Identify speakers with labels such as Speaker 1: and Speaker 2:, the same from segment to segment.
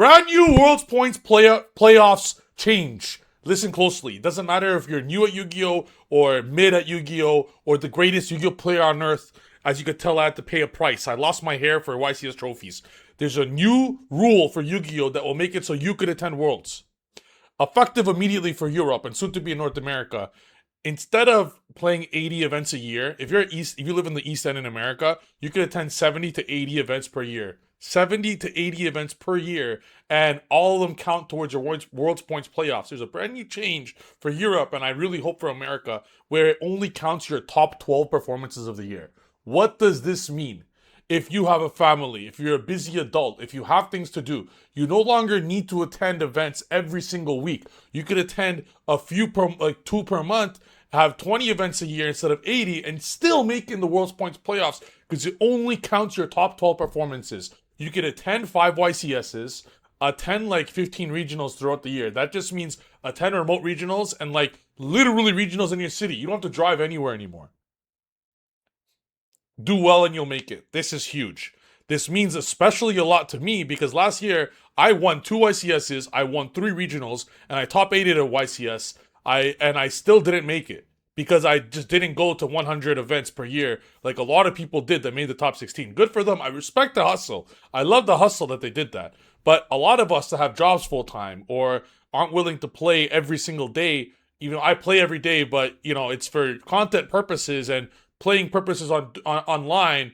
Speaker 1: Brand new World's Points playoffs change. Listen closely. It doesn't matter if you're new at Yu-Gi-Oh! Or mid at Yu-Gi-Oh! Or the greatest Yu-Gi-Oh! Player on earth. As you could tell, I had to pay a price. I lost my hair for YCS trophies. There's a new rule for Yu-Gi-Oh! That will make it so you could attend Worlds. Effective immediately for Europe and soon to be in North America. Instead of playing 80 events a year, if you live in the East End in America, you could attend 70 to 80 events per year. 70 to 80 events per year, and all of them count towards your World's Points playoffs. There's a brand new change for Europe, and I really hope for America, where it only counts your top 12 performances of the year. What does this mean? If you have a family, if you're a busy adult, if you have things to do, you no longer need to attend events every single week. You could attend a few like 2 per month, have 20 events a year instead of 80, and still make in the World's Points playoffs because it only counts your top 12 performances. You could attend 5 YCSs, attend like 15 regionals throughout the year. That just means attend remote regionals and like literally regionals in your city. You don't have to drive anywhere anymore. Do well and you'll make it. This is huge. This means especially a lot to me because last year I won 2 YCSs, I won 3 regionals, and I top 8'd at a YCS. I still didn't make it because I just didn't go to 100 events per year like a lot of people did that made the top 16. Good for them. I respect the hustle. I love the hustle that they did that. But a lot of us that have jobs full time or aren't willing to play every single day, even though I play every day, but you know, it's for content purposes and playing purposes on online.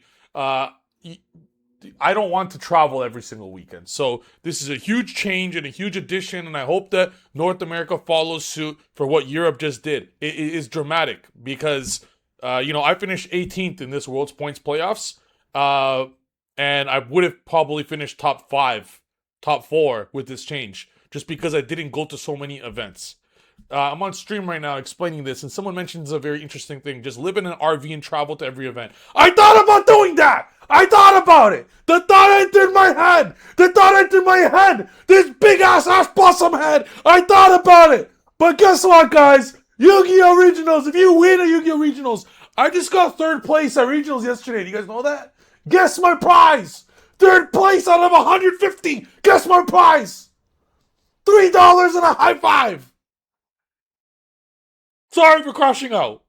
Speaker 1: I don't want to travel every single weekend. So this is a huge change and a huge addition, and I hope that North America follows suit for what Europe just did. It is dramatic because, I finished 18th in this World's Points playoffs, and I would have probably finished top 4 with this change, just because I didn't go to so many events. I'm on stream right now explaining this, and someone mentions a very interesting thing. Just live in an RV and travel to every event. I thought about doing that! I thought about it! The thought entered my head! The thought entered my head! This big-ass possum head! I thought about it! But guess what, guys? Yu-Gi-Oh! Regionals! If you win a Yu-Gi-Oh! Regionals, I just got 3rd place at Regionals yesterday. Do you guys know that? Guess my prize! 3rd place out of 150! Guess my prize! $3 and a high five! Sorry for crashing out.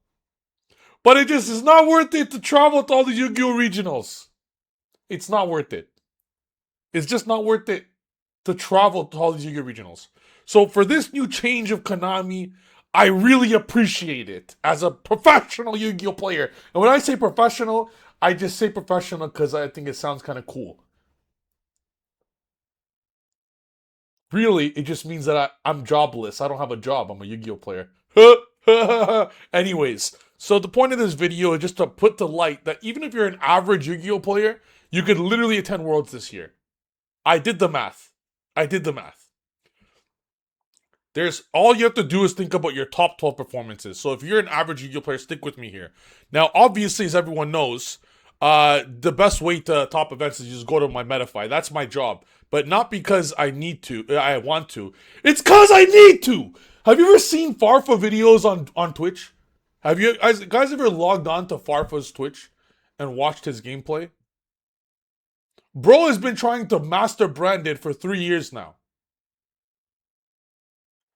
Speaker 1: But it just is not worth it to travel to all the Yu-Gi-Oh! Regionals. It's not worth it. It's just not worth it to travel to all these Yu-Gi-Oh! Regionals. So for this new change of Konami, I really appreciate it as a professional Yu-Gi-Oh! Player. And when I say professional, I just say professional because I think it sounds kind of cool. Really, it just means that I'm jobless. I don't have a job. I'm a Yu-Gi-Oh! Player. Anyways, so the point of this video is just to put to light that even if you're an average Yu-Gi-Oh! Player, you could literally attend Worlds this year. I did the math. There's all you have to do is think about your top 12 performances. So if you're an average Yu-Gi-Oh! Player, stick with me here. Now, obviously, as everyone knows, the best way to top events is just go to my Metafy. That's my job. But not because I want to. It's because I need to! Have you ever seen Farfa videos on Twitch? Have you guys ever logged on to Farfa's Twitch and watched his gameplay? Bro has been trying to master Branded for 3 years now.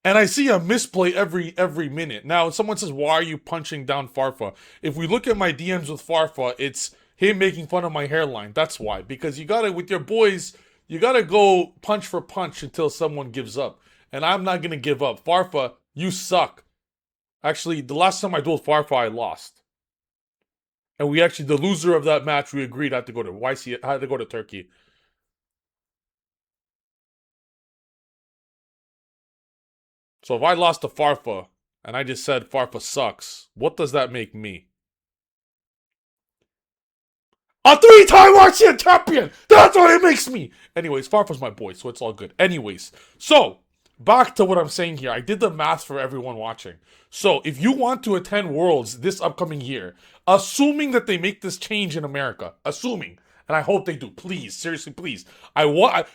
Speaker 1: And I see a misplay every minute. Now, someone says, why are you punching down Farfa? If we look at my DMs with Farfa, it's him making fun of my hairline. That's why. Because you gotta, with your boys, you gotta go punch for punch until someone gives up. And I'm not gonna give up. Farfa, you suck. Actually, the last time I dueled Farfa, I lost. And the loser of that match, we agreed I had to go to Turkey. So if I lost to Farfa, and I just said Farfa sucks, what does that make me? A 3-time RCN champion! That's what it makes me! Anyways, Farfa's my boy, so it's all good. Anyways, so back to what I'm saying here. I did the math for everyone watching. So if you want to attend Worlds this upcoming year, assuming that they make this change in America, assuming, and I hope they do, please, seriously, please.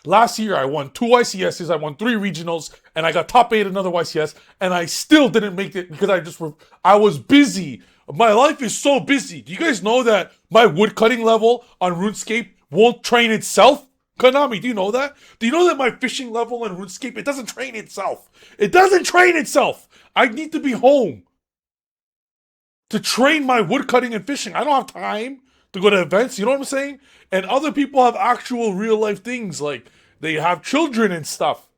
Speaker 1: Last year I won 2 YCSs, I won 3 regionals, and I got top 8 another YCS, and I still didn't make it because I was busy. My life is so busy. Do you guys know that my woodcutting level on RuneScape won't train itself? Konami, do you know that? Do you know that my fishing level in RuneScape, it doesn't train itself? It doesn't train itself. I need to be home to train my woodcutting and fishing. I don't have time to go to events, you know what I'm saying? And other people have actual real life things, like they have children and stuff.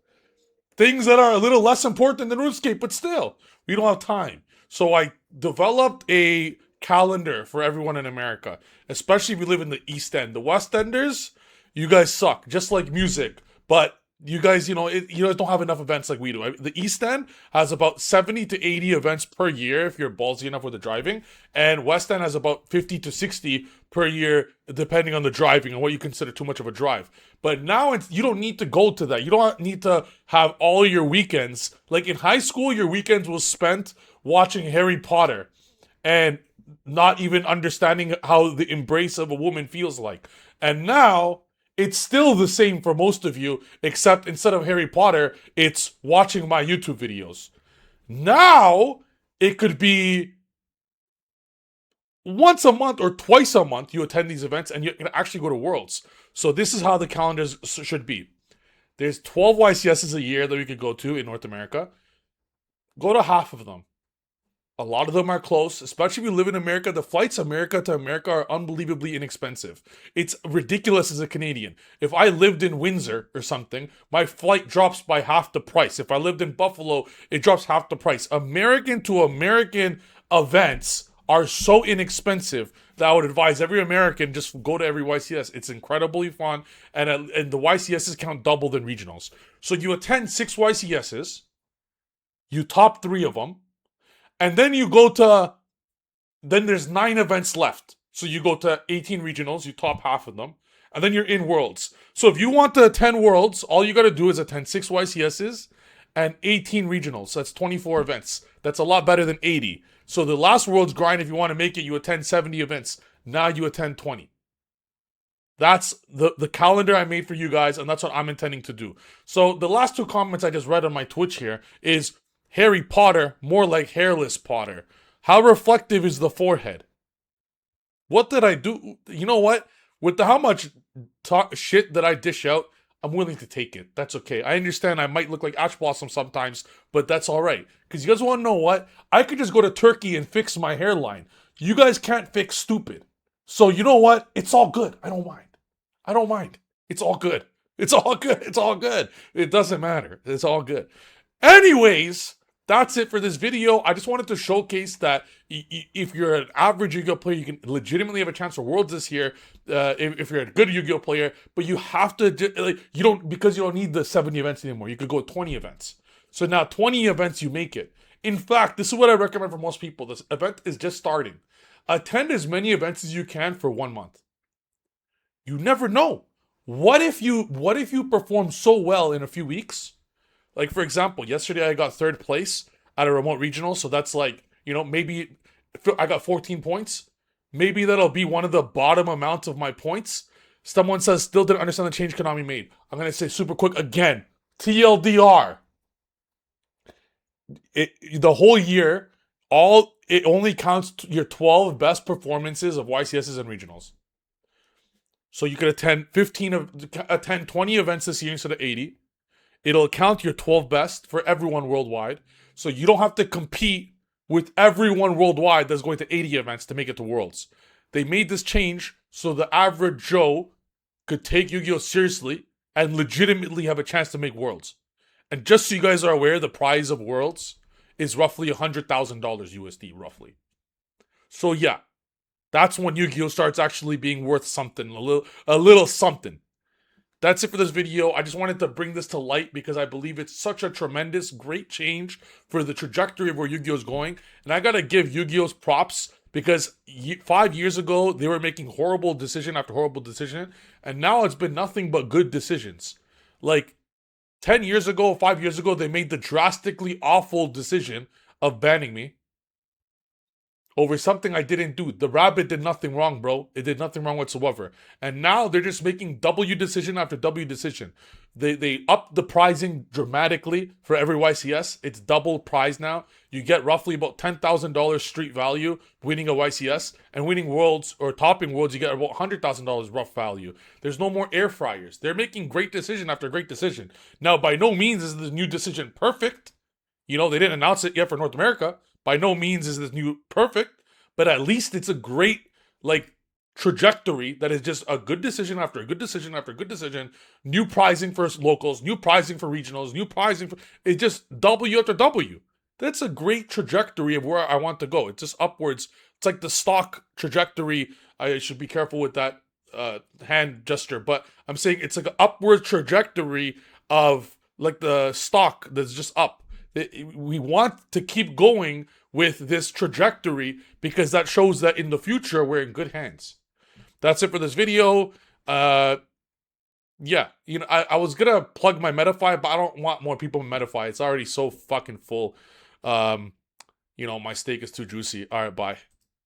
Speaker 1: Things that are a little less important than RuneScape, but still, we don't have time. So I developed a calendar for everyone in America, especially if you live in the East End. The West Enders, you guys suck, just like music. But you guys, you guys don't have enough events like we do. The East End has about 70 to 80 events per year if you're ballsy enough with the driving, and West End has about 50 to 60 per year depending on the driving and what you consider too much of a drive. But now you don't need to go to that. You don't need to have all your weekends. Like in high school, your weekends was spent watching Harry Potter and not even understanding how the embrace of a woman feels like. And now it's still the same for most of you, except instead of Harry Potter, it's watching my YouTube videos. Now it could be once a month or twice a month you attend these events and you can actually go to Worlds. So this is how the calendars should be. There's 12 YCSs a year that we could go to in North America. Go to half of them. A lot of them are close, especially if you live in America. The flights America to America are unbelievably inexpensive. It's ridiculous as a Canadian. If I lived in Windsor or something, my flight drops by half the price. If I lived in Buffalo, it drops half the price. American to American events are so inexpensive that I would advise every American just go to every YCS. It's incredibly fun, and the YCSs count double than regionals. So you attend 6 YCSs, you top 3 of them, and then then there's 9 events left. So you go to 18 regionals, you top half of them, and then you're in Worlds. So if you want to attend Worlds, all you gotta do is attend 6 YCSs and 18 regionals. That's 24 events. That's a lot better than 80. So the last Worlds grind, if you want to make it, you attend 70 events. Now you attend 20. That's the calendar I made for you guys, and that's what I'm intending to do. So the last 2 comments I just read on my Twitch here is Harry Potter, more like hairless Potter. How reflective is the forehead? What did I do? You know what? With how much shit that I dish out, I'm willing to take it. That's okay. I understand I might look like Ash Blossom sometimes, but that's all right. Because you guys want to know what? I could just go to Turkey and fix my hairline. You guys can't fix stupid. So you know what? It's all good. I don't mind. I don't mind. It's all good. It's all good. It's all good. It doesn't matter. It's all good. Anyways, that's it for this video. I just wanted to showcase that if you're an average Yu-Gi-Oh player, you can legitimately have a chance for Worlds this year. If you're a good Yu-Gi-Oh player, but you have to because you don't need the 70 events anymore. You could go 20 events. So now 20 events you make it. In fact, this is what I recommend for most people. This event is just starting. Attend as many events as you can for 1 month. You never know. What if you perform so well in a few weeks? Like, for example, yesterday I got 3rd place at a remote regional. So that's like, maybe I got 14 points. Maybe that'll be one of the bottom amounts of my points. Someone says, still didn't understand the change Konami made. I'm going to say super quick again. TLDR. The whole year, it only counts your 12 best performances of YCSs and regionals. So you could attend 20 events this year instead of 80. It'll count your 12 best for everyone worldwide. So you don't have to compete with everyone worldwide that's going to 80 events to make it to Worlds. They made this change so the average Joe could take Yu-Gi-Oh seriously and legitimately have a chance to make Worlds. And just so you guys are aware, the prize of Worlds is roughly $100,000 USD, roughly. So yeah, that's when Yu-Gi-Oh starts actually being worth something, a little something. That's it for this video. I just wanted to bring this to light because I believe it's such a tremendous, great change for the trajectory of where Yu-Gi-Oh is going. And I gotta give Yu-Gi-Oh's props because 5 years ago, they were making horrible decision after horrible decision. And now it's been nothing but good decisions. Like 10 years ago, 5 years ago, they made the drastically awful decision of banning me. over something I didn't do. The rabbit did nothing wrong, bro. It did nothing wrong whatsoever. And now they're just making W decision after W decision. They upped the pricing dramatically for every YCS. It's double prize now. You get roughly about $10,000 street value winning a YCS, and winning worlds or topping worlds, you get about $100,000 rough value. There's no more air fryers. They're making great decision after great decision. Now, by no means is the new decision perfect. You know, they didn't announce it yet for North America. By no means is this new perfect, but at least it's a great, like, trajectory that is just a good decision after a good decision after a good decision. New pricing for locals, new pricing for regionals, new pricing for, it's just W after W. That's a great trajectory of where I want to go. It's just upwards. It's like the stock trajectory. I should be careful with that hand gesture, but I'm saying it's like an upward trajectory of like the stock that's just up. We want to keep going with this trajectory because that shows that in the future we're in good hands. That's it for this video. Yeah, you know, I was gonna plug my Metafy, but I don't want more people in Metafy. It's already so fucking full. You know, my steak is too juicy. All right, bye.